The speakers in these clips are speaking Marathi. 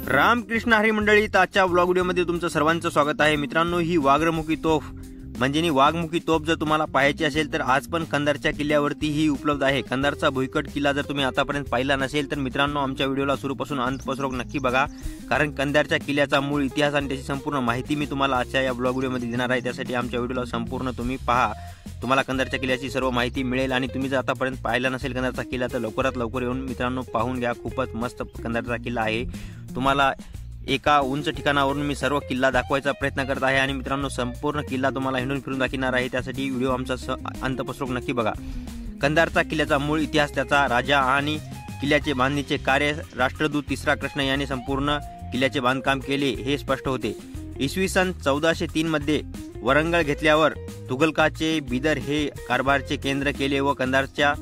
रामकृष्ण हरी मंडळी, आजच्या ब्लॉग व्हिडिओमध्ये तुमचं सर्वांचं स्वागत आहे. मित्रांनो, ही वाघ्रमुखी तोफ म्हणजे वाघमुखी तोफ जर तुम्हाला पाहायची असेल तर आज पण कंधारच्या किल्ल्यावरती ही उपलब्ध आहे. कंधारचा भुईकोट किल्ला जर तुम्ही आतापर्यंत पाहिला नसेल तर मित्रांनो, आमच्या व्हिडिओला सुरूपासून अंतपासून नक्की बघा, कारण कंधारच्या किल्ल्याचा मूळ इतिहास आणि त्याची संपूर्ण माहिती मी तुम्हाला आजच्या या ब्लॉग व्हिडिओमध्ये देणार आहे. त्यासाठी आमच्या व्हिडिओला संपूर्ण तुम्ही पहा, तुम्हाला कंधारच्या किल्ल्याची सर्व माहिती मिळेल. आणि तुम्ही जर आतापर्यंत पाहिला नसेल कंधारचा किल्ला तर लवकरात लवकर येऊन मित्रांनो पाहून घ्या. खूपच मस्त कंधारचा किल्ला आहे. तुम्हाला एका उंच ठिकाणावरून मी सर्व किल्ला दाखवायचा प्रयत्न करत आहे आणि मित्रांनो संपूर्ण किल्ला तुम्हाला हिंडून फिरून दाखवणार आहे. त्यासाठी व्हिडिओ आमचा अंतपासून नक्की बघा. कंधारचा किल्ल्याचा मूळ इतिहास, त्याचा राजा आणि किल्ल्याचे बांधणीचे कार्य, राष्ट्रदूत तिसरा कृष्ण यांनी संपूर्ण किल्ल्याचे बांधकाम केले हे स्पष्ट होते. इसवी सन 1403 मध्ये वरंगळ घेतल्यावर तुघलकाचे बिदर हे कारभारचे केंद्र केले व कंधारच्या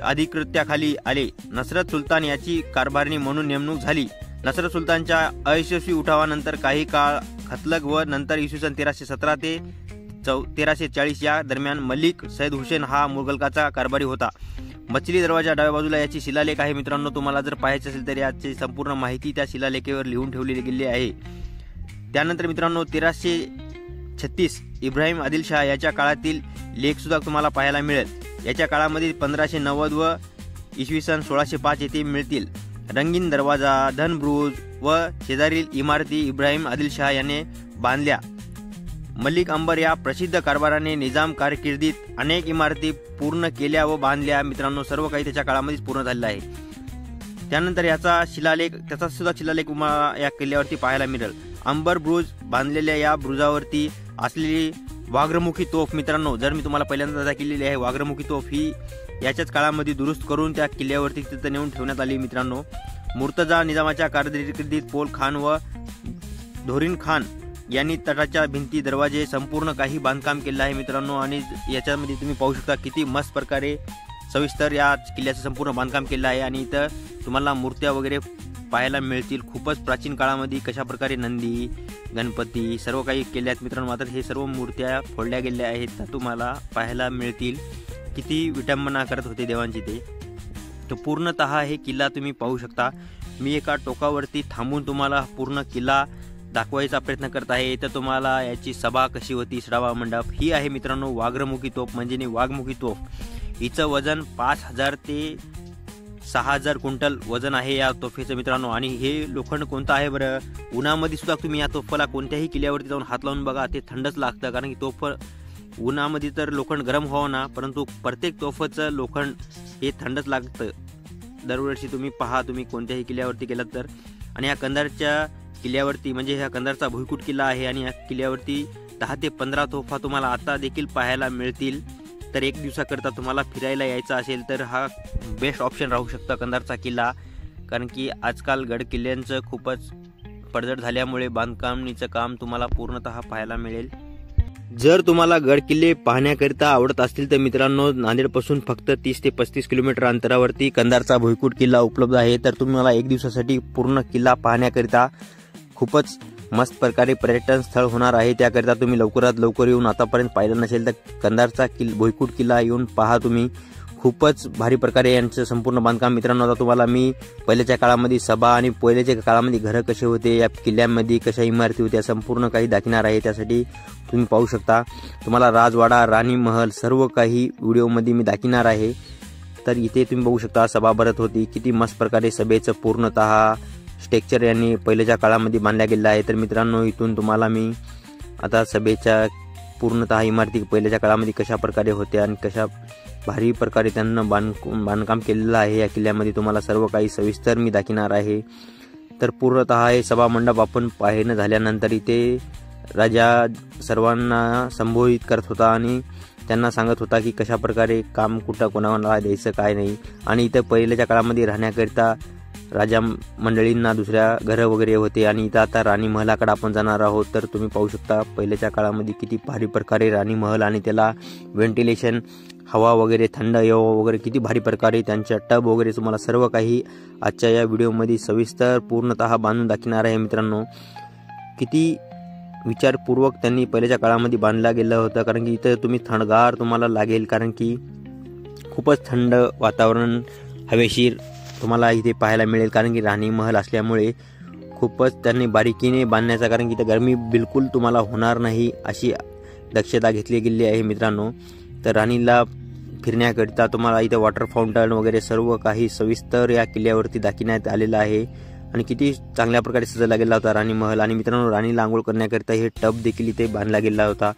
अधिकृत्याखाली आले. नसरत सुलतान याची कारभारणी म्हणून नेमणूक झाली. नसरत सुलतानच्या अयशस्वी उठावानंतर काही काळ खतलग व नंतर इसवी सन 1317 ते 1340 या दरम्यान मलिक सैद हुसेन हा मुघलकाचा कारभारी होता. मछली दरवाजा डाव्या बाजूला याची शिलालेख आहे. मित्रांनो, तुम्हाला जर पाहायचे असेल तर याची संपूर्ण माहिती त्या शिलालेखावर लिहून ठेवलेली गेली आहे. त्यानंतर मित्रांनो 1336 इब्राहिम आदिलशाह याच्या काळातील लेख सुद्धा तुम्हाला पाहायला मिळेल. याच्या काळामध्ये 1590 व इसवी सन 1605 येथे मिळतील. रंगीन दरवाजा, धनब्रुज व शेजारील इमारती इब्राहिम आदिलशाह याने बांधल्या. मलिक अंबर या प्रसिद्ध कारभाराने निजाम कारकिर्दीत अनेक इमारती पूर्ण केल्या व बांधल्या. मित्रांनो, सर्व काही त्याच्या काळामध्येच पूर्ण झालेलं आहे. त्यानंतर त्याचा सुद्धा शिलालेख तुम्हाला या किल्ल्यावरती पाहायला मिळेल. अंबर ब्रुज बांधलेल्या या ब्रुजावरती असलेली वाघ्रमुखी तोफ, मित्रांनो जर मी तुम्हाला पहिल्यांदा दाखवलेली आहे, वाघ्रमुखी तोफ ही याच्याच काळामध्ये दुरुस्त करून त्या किल्ल्यावरती तिथं नेऊन ठेवण्यात आली. मित्रांनो, मुर्तजा निजामाच्या कारकिर्दीत पोल खान व धोरीन खान यांनी तटाच्या भिंती, दरवाजे संपूर्ण काही बांधकाम केलं आहे. मित्रांनो, आणि याच्यामध्ये तुम्ही पाहू शकता किती मस्त प्रकारे सविस्तर या किल्ल्याचं संपूर्ण बांधकाम केलं आहे. आणि इथं तुम्हाला मूर्त्या वगैरे पाहायला मिळतील. खूपच प्राचीन काळामध्ये कशा प्रकारे नंदी, गणपती सर्व काही केले आहेत. मित्रांनो, मात्र हे सर्व मूर्त्या फोडल्या गेल्या आहेत त्या तुम्हाला पाहायला मिळतील. किती विटंबना करत होते देवांची ते. तर पूर्णतः हे किल्ला तुम्ही पाहू शकता. मी एका टोकावरती थांबून तुम्हाला पूर्ण किल्ला दाखवायचा प्रयत्न करत आहे. तर तुम्हाला याची सभा कशी होती, सडावा मंडप ही आहे मित्रांनो वाघ्रमुखी तोफ म्हणजे वाघमुखी तोफ. हिचं वजन 5000 ते 6000 क्विंटल वजन आहे या तोफेचं मित्रांनो. आणि हे लोखंड कोणतं आहे बरं, उन्हामध्ये सुद्धा तुम्ही या तोफाला कोणत्याही किल्ल्यावरती जाऊन हात लावून बघा, ते थंडच लागतं. कारण की तोफ उन्हामध्ये तर लोखंड गरम व्हावं ना, परंतु प्रत्येक तोफाचं लोखंड हे थंडच लागतं. दरवर्षी तुम्ही पहा, तुम्ही कोणत्याही किल्ल्यावरती गेलात तर. आणि या कंधारच्या किल्ल्यावरती म्हणजे हा कंधारचा भुईकोट किल्ला आहे आणि या किल्ल्यावरती 10 ते 15 तोफा तुम्हाला आता देखील पाहायला मिळतील. तर एक दिवसाकरता तुम्हाला फिरायला यायचं असेल तर हा बेस्ट ऑप्शन राहू शकता कंधारचा किल्ला. कारण की आजकाल गड किल्ल्यांचं खूपच पडझड झाल्यामुळे बांधकामणीचं काम तुम्हाला पूर्णतः पाहायला मिळेल. जर तुम्हाला गड किल्ले पाहण्याकरिता आवडत असतील तर मित्रांनो, नांदेडपासून फक्त 30 ते 35 किलोमीटर अंतरावरती कंधारचा भुईकोट किल्ला उपलब्ध आहे. तर तुम्हाला एक दिवसासाठी पूर्ण किल्ला पाहण्याकरिता खूपच मस्त प्रकारे पर्यटन स्थळ होणार आहे. त्याकरिता तुम्ही लवकरात लवकर येऊन, आतापर्यंत पाहिलं नसेल तर कंधारचा भुईकोट किल्ला येऊन पहा तुम्ही. खूपच भारी प्रकारे यांचं संपूर्ण बांधकाम. मित्रांनो, आता तुम्हाला मी पहिल्याच्या काळामध्ये सभा आणि पहिल्याच्या काळामध्ये घरं कसे होते, या किल्ल्यामध्ये कशा इमारती होत्या संपूर्ण काही दाखवणार आहे. त्यासाठी तुम्ही पाहू शकता. तुम्हाला राजवाडा, राणी महल सर्व काही व्हिडिओमध्ये मी दाखवणार आहे. तर इथे तुम्ही बघू शकता सभा भरत होती. किती मस्त प्रकारे सभेचं पूर्णतः स्ट्रक्चर यांनी पहिल्याच्या काळामध्ये बांधल्या गेलं आहे. तर मित्रांनो, इथून तुम्हाला मी आता सभेच्या पूर्णतः इमारती पहिल्याच्या काळामध्ये कशा प्रकारे होत्या आणि कशा भारी प्रकारे त्यांना बांधकाम केलेलं आहे या किल्ल्यामध्ये तुम्हाला सर्व काही सविस्तर मी दाखवणार आहे. तर पूर्णतः हे सभा मंडप आपण पाहणं झाल्यानंतर इथे राजा सर्वांना संबोधित करत होता आणि त्यांना सांगत होता की कशा प्रकारे काम कुठं कोणाला द्यायचं काय नाही. आणि इथं पहिल्याच्या काळामध्ये राहण्याकरिता राजा मंडळींना दुसऱ्या घरं वगैरे होते. आणि इथं आता राणी महलाकडे आपण जाणार आहोत. तर तुम्ही पाहू शकता पहिल्याच्या काळामध्ये किती भारी प्रकारे राणी महल आणि त्याला व्हेंटिलेशन, हवा वगैरे, थंड हवा वगैरे किती भारी प्रकारे त्यांच्या टब वगैरे तुम्हाला सर्व काही आजच्या या व्हिडिओमध्ये सविस्तर पूर्णतः बांधून दाखवणार आहे. मित्रांनो, किती विचारपूर्वक त्यांनी पहिल्याच्या काळामध्ये बांधला गेलं होतं. कारण की इथं तुम्ही थंडगार तुम्हाला लागेल, कारण की खूपच थंड वातावरण हवेशीर तुम्हाला इथे पाहायला मिळेल. कारण की राणी महल असल्यामुळे खूपच त्यांनी बारीकीने बांधण्याचा, कारण की इथं गरमी बिलकुल तुम्हाला होणार नाही अशी दक्षता घेतली गेली आहे मित्रांनो. तर राणीला फिरण्याकरिता तुम्हाला इथे वॉटर फाउंटन वगैरे सर्व काही सविस्तर या किल्ल्यावरती दाखवण्यात आलेलं आहे आणि किती चांगल्या प्रकारे सजवला गेला होता राणी महल. आणि मित्रांनो, राणीला आंघोळ करण्याकरिता हे टब देखील इथे बांधला गेला होता.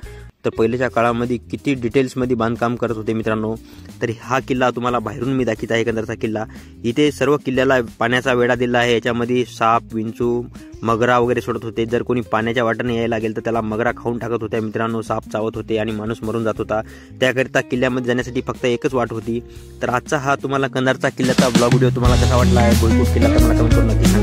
तर पहिल्याच्या काळामध्ये किती डिटेल्समध्ये बांधकाम करत होते मित्रांनो. तर हा किल्ला तुम्हाला बाहेरून मी दाखवत आहे, एकंदरचा किल्ला. इथे सर्व किल्ल्याला पाण्याचा वेढा दिला आहे. याच्यामध्ये साप, विंचू, मगरा वगैरे सोडत होते. जर कोणी पाण्याच्या वाटेने यायला लागेल तर त्याला मगरा खाऊन टाकत होत्या मित्रांनो. साप चावत होते आणि माणूस मरून जात होता. त्याकरिता किल्ल्यामध्ये जाण्यासाठी फक्त एकच वाट होती. तर आजचा हा तुम्हाला कंधारचा किल्ल्याचा ब्लॉग व्हिडिओ तुम्हाला कसा वाटला आहे, कोळपूर किल्ला, तर मला कमेंट करून नक्की सांगा.